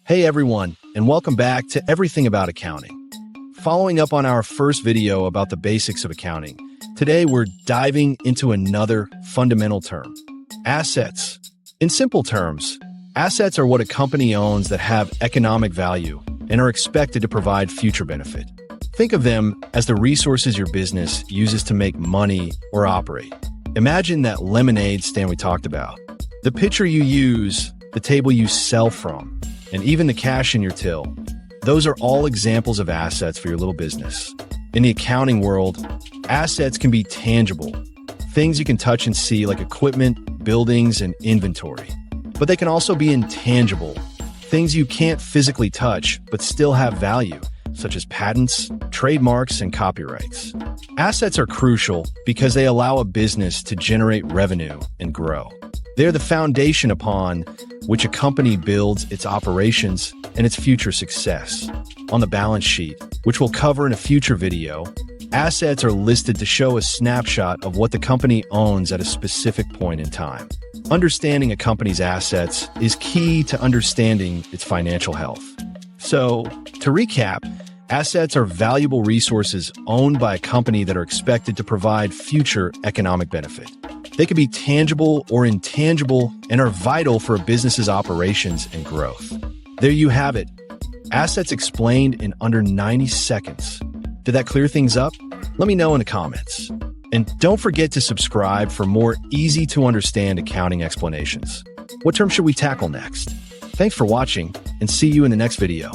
Hey everyone, and welcome back to Everything About Accounting. Following up on our first video about the basics of accounting, today we're diving into another fundamental term, assets. In simple terms, assets are what a company owns that have economic value and are expected to provide future benefit. Think of them as the resources your business uses to make money or operate. Imagine that lemonade stand we talked about, the pitcher you use, the table you sell from, and even the cash in your till. Those are all examples of assets for your little business. In the accounting world, assets can be tangible, things you can touch and see like equipment, buildings, and inventory. But they can also be intangible, things you can't physically touch but still have value, such as patents, trademarks, and copyrights. Assets are crucial because they allow a business to generate revenue and grow. They're the foundation upon which a company builds its operations and its future success. On the balance sheet, which we'll cover in a future video, assets are listed to show a snapshot of what the company owns at a specific point in time. Understanding a company's assets is key to understanding its financial health. So, to recap, assets are valuable resources owned by a company that are expected to provide future economic benefit. They can be tangible or intangible and are vital for a business's operations and growth. There you have it. Assets explained in under 90 seconds. Did that clear things up? Let me know in the comments. And don't forget to subscribe for more easy-to-understand accounting explanations. What term should we tackle next? Thanks for watching, and see you in the next video.